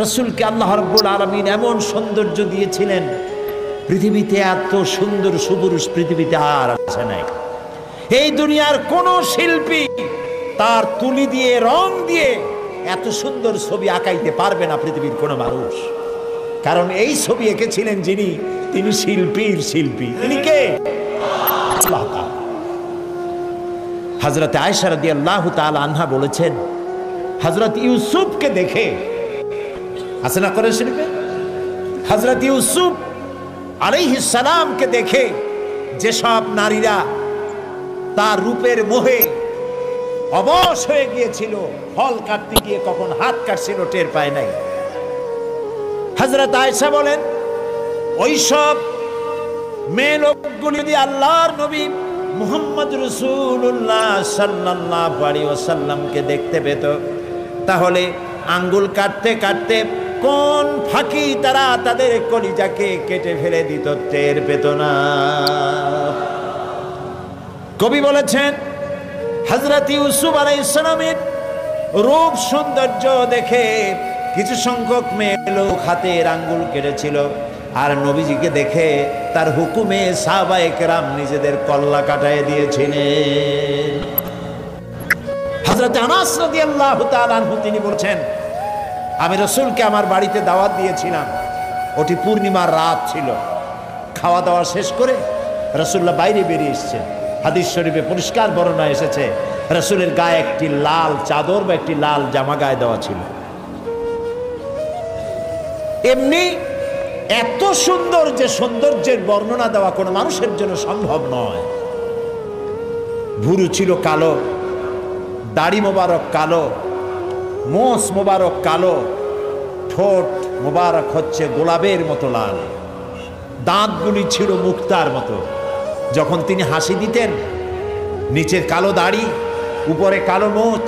রাসূলকে আল্লাহ রাব্বুল আলামিন এমন সৌন্দর্য দিয়েছিলেন, পৃথিবীতে এত সুন্দর সুপুরুষ পৃথিবীতে আর আছে নাই। এই দুনিয়ার কোন শিল্পী তার তুলি দিয়ে রং দিয়ে এত সুন্দর ছবি আঁকাইতে পারবে না পৃথিবীর কোন মানুষ। কারণ এই ছবি এঁকেছিলেন যিনি, তিনি শিল্পীর শিল্পী। তিনি কে? আল্লাহ তাআলা। হযরত আয়েশা রাদিয়াল্লাহু তাআলা আনহা বলেছেন, হযরত ইউসুফকে দেখে, আছে না কোরআন শরীফে, হযরত ইউসুফ আলাইহিস সালামকে দেখে যেসব নারীরা তার রূপের মোহে অবশ হয়ে গিয়েছিল, ফল কাটতে গিয়ে কখন হাত কাটছিল টের পায় নাই। হযরত আয়েশা বলেন, ওইসব মেয়ে লোকগুলি যদি আল্লাহর নবী মুহাম্মদ রাসূলুল্লাহ সাল্লাল্লাহু আলাইহি ওয়াসাল্লামকে দেখতে পেত, তাহলে আঙ্গুল কাটতে কাটতে কোন ফাঁকি তারা তাদের কলিজাকে কেটে ফেলে দিত, টের পেত না। কবি বলেছেন, হযরত ইউসুফ আলাইহিস সালামের রূপ সৌন্দর্য দেখে কিছু সংখ্যক মেয়ে লোক হাতের আঙ্গুল কেটেছিল, আর নবীজিকে দেখে তার হুকুমে সাহাবায়ে কেরাম নিজেদের কল্লা কাটায় দিয়েছিলেন। হযরত আনাস রাদিয়াল্লাহু তাআলা আনহু তিনি বলছেন, আমি রাসূলকে আমার বাড়িতে দাওয়াত দিয়েছিলাম, ওটি পূর্ণিমার রাত ছিল। খাওয়া দাওয়া শেষ করে রাসূলুল্লাহ বাইরে বেরিয়ে এসেছেন। হাদিস শরীফে পরিষ্কার বর্ণনা এসেছে, রাসূলের গায়ে একটি লাল চাদর বা একটি লাল জামা গায়ে দেওয়া ছিল। এমনি এত সুন্দর যে সৌন্দর্যের বর্ণনা দেওয়া কোনো মানুষের জন্য সম্ভব নয়। ভুরু ছিল কালো, দাড়ি মোবারক কালো, মোষ মোবারক কালো, ঠোঁট মোবারক হচ্ছে গোলাপের মতো লাল, দাঁতগুলি ছিল মুক্তার মতো। যখন তিনি হাসি দিতেন, নিচের কালো দাড়ি, উপরে কালো মোচ,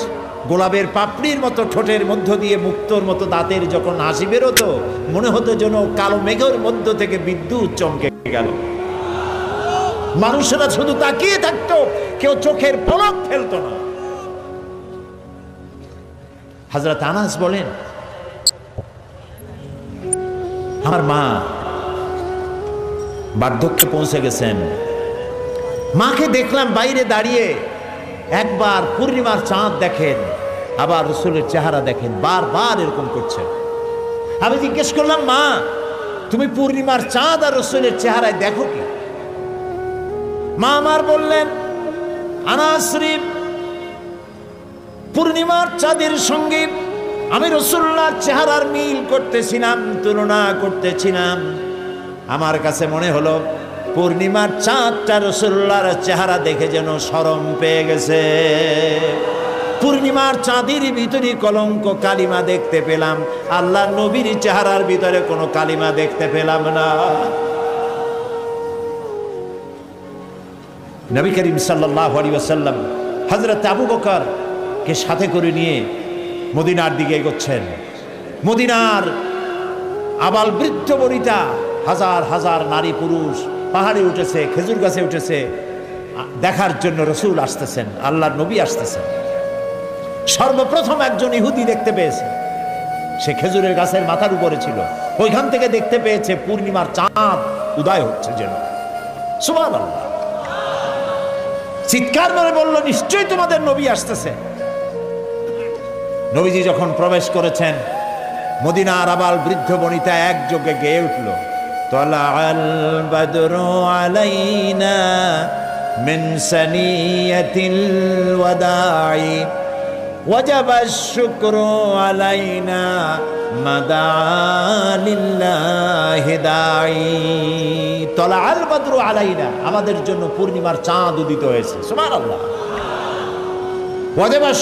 গোলাপের পাপড়ির মতো ঠোঁটের মধ্য দিয়ে মুক্তোর মতো দাঁতের যখন হাসি বেরোতো, মনে হতো যেন কালো মেঘের মধ্য থেকে বিদ্যুৎ চমকে গেল। মানুষেরা শুধু তাকিয়ে থাকতো, কেউ চোখের পলক ফেলতো না। হযরত আনাস বলেন, আমার মা বার্ধক্যে পৌঁছে গেছেন, মাকে দেখলাম বাইরে দাঁড়িয়ে, একবার পূর্ণিমার চাঁদ দেখেন, আবার রাসূলের চেহারা দেখেন, বারবার এরকম করছেন। আমি জিজ্ঞেস করলাম, মা তুমি পূর্ণিমার চাঁদ আর রাসূলের চেহারায় দেখো কি? মা আমার বললেন, আনাস শরীফ, পূর্ণিমার চাঁদের সঙ্গে আমি রাসূলুল্লাহর চেহারার মিল করতেছিলাম, তুলনা করতেছিলাম। আমার কাছে মনে হলো পূর্ণিমার চাঁদটা রাসূলুল্লাহর চেহারা দেখে যেন শরম পেয়ে গেছে। পূর্ণিমার চাঁদের ভিতরে কলঙ্ক কালিমা দেখতে পেলাম, আল্লাহর নবীর চেহারার ভিতরে কোনো কালিমা দেখতে পেলাম না। নবী করিম সাল্লাল্লাহু আলাইহি ওয়াসাল্লাম হযরত আবু বকর কে সাথে করে নিয়ে মদিনার দিকে এগোচ্ছেন। মদিনার আবাল বৃদ্ধ বনিতা, হাজার হাজার নারী পুরুষ পাহাড়ে উঠেছে, খেজুর গাছে উঠেছে, দেখার জন্য রাসূল আসতেছেন, আল্লাহর নবী আসতেছেন। সর্বপ্রথম একজন ইহুদি দেখতে পেয়েছে, সে খেজুরের গাছের মাথার উপরে ছিল, ওইখান থেকে দেখতে পেয়েছে পূর্ণিমার চাঁদ উদয় হচ্ছে যেন। সুবহানাল্লাহ, চিৎকার করে বলল, নিশ্চয়ই তোমাদের নবী আসতেছে। নবীজি যখন প্রবেশ করেছেন, মদিনার আবাল বৃদ্ধ বনিতা একযোগে গেয়ে উঠল, তালাআল বাদরু আলাইনা মিন সানিয়াতিল ওয়াদাই ওয়াজাবাশ শুকরু আলাইনা মাদা লিল্লাহি দাই। তালাআল বাদরু আলাইনা, আমাদের জন্য পূর্ণিমার চাঁদ উদিত হয়েছে। সুবহানাল্লাহ। ওয়াজাবাশ